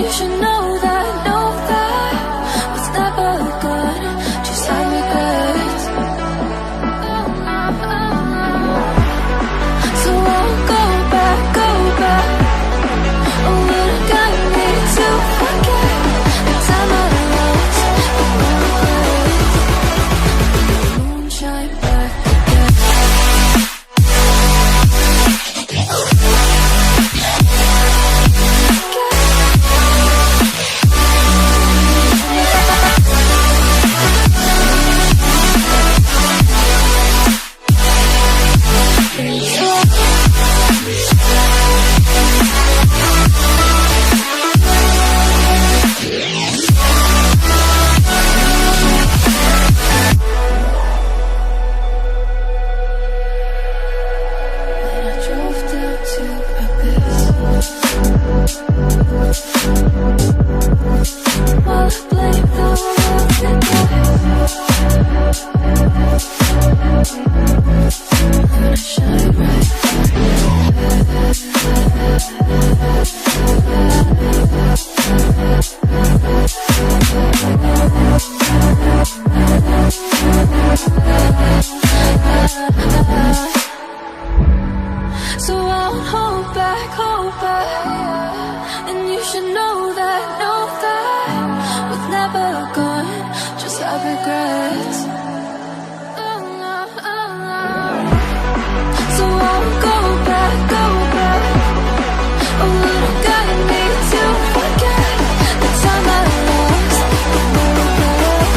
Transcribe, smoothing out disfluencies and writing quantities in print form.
you should know that was never good. Just have regrets. So I'll go back. Oh, would have got me to forget the time I lost. Moonshine back again. So I'll hold back, and you should know that was never good. Just have regrets. So I'll go back. Oh, would have got me to forget the time I lost. Let me forget.